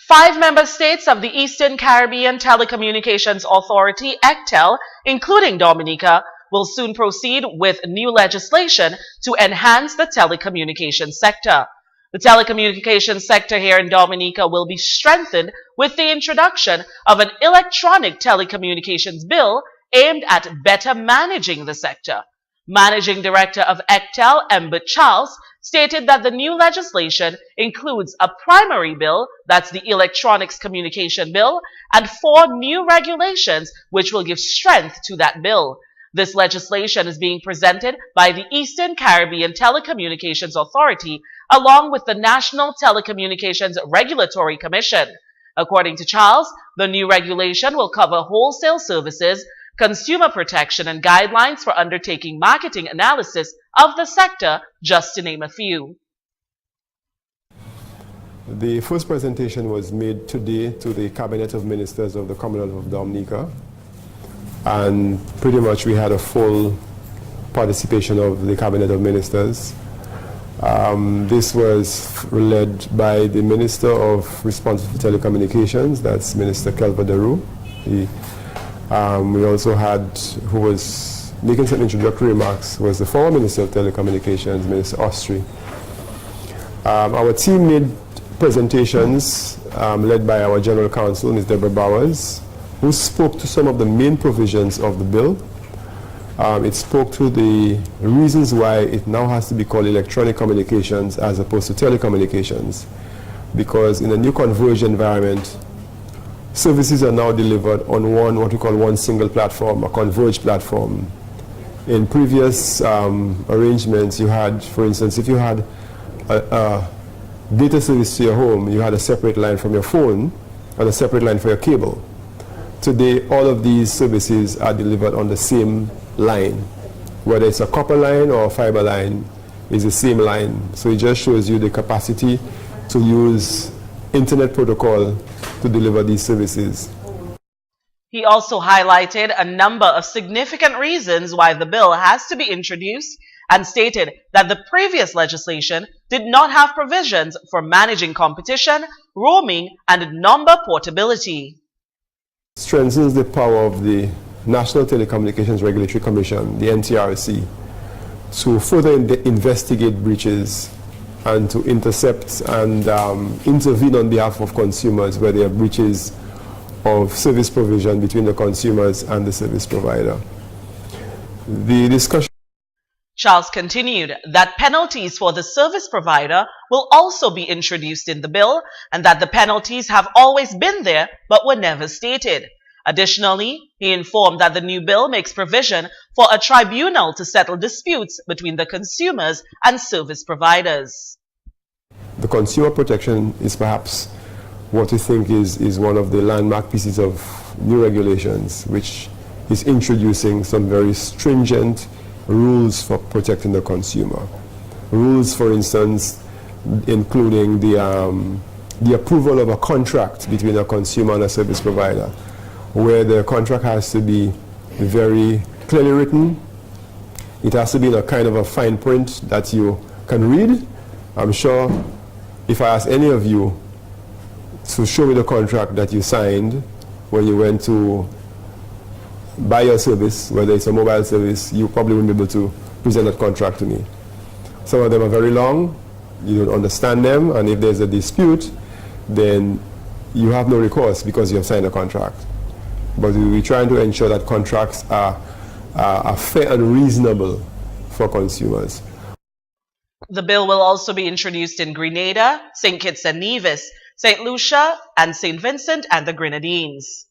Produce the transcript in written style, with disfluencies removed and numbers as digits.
5 member states of the Eastern Caribbean Telecommunications Authority, ECTEL, including Dominica, will soon proceed with new legislation to enhance the telecommunications sector. The telecommunications sector here in Dominica will be strengthened with the introduction of an electronic telecommunications bill aimed at better managing the sector. Managing Director of ECTEL, Embert Charles, stated that the new legislation includes a primary bill, that's the Electronics Communication Bill, and 4 new regulations which will give strength to that bill. This legislation is being presented by the Eastern Caribbean Telecommunications Authority along with the National Telecommunications Regulatory Commission. According to Charles, the new regulation will cover wholesale services, consumer protection, and guidelines for undertaking marketing analysis of the sector, just to name a few. The first presentation was made today to the Cabinet of Ministers of the Commonwealth of Dominica, and pretty much we had a full participation of the Cabinet of Ministers. This was led by the Minister of Responsible for Telecommunications, that's Minister Kelva Daru. We also had, who was making some introductory remarks, was the former Minister of Telecommunications, Minister Ostry. Our team made presentations led by our General Counsel, Ms. Deborah Bowers, who spoke to some of the main provisions of the bill. It spoke to the reasons why it now has to be called electronic communications as opposed to telecommunications, because in a new converged environment, services are now delivered on what we call one single platform, a converged platform. In previous arrangements, you had, for instance, if you had a data service to your home, you had a separate line from your phone and a separate line for your cable. Today, all of these services are delivered on the same line. Whether it's a copper line or a fiber line, it's the same line. So it just shows you the capacity to use internet protocol to deliver these services. He also highlighted a number of significant reasons why the bill has to be introduced and stated that the previous legislation did not have provisions for managing competition, roaming, and number portability. Strengthens the power of the National Telecommunications Regulatory Commission, the NTRC, to further investigate breaches and to intercept and intervene on behalf of consumers where there are breaches of service provision between the consumers and the service provider. The discussion. Charles continued that penalties for the service provider will also be introduced in the bill and that the penalties have always been there but were never stated. Additionally, he informed that the new bill makes provision for a tribunal to settle disputes between the consumers and service providers. The consumer protection is perhaps what we think is one of the landmark pieces of new regulations, which is introducing some very stringent rules for protecting the consumer. Rules, for instance, including the approval of a contract between a consumer and a service provider, where the contract has to be very clearly written. It has to be in a kind of a fine print that you can read. I'm sure if I ask any of you to show me the contract that you signed when you went to buy your service, whether it's a mobile service, you probably wouldn't be able to present that contract to me. Some of them are very long, you don't understand them, and if there's a dispute, then you have no recourse because you have signed a contract. But we're trying to ensure that contracts are fair and reasonable for consumers. The bill will also be introduced in Grenada, St. Kitts and Nevis, St. Lucia, and St. Vincent and the Grenadines.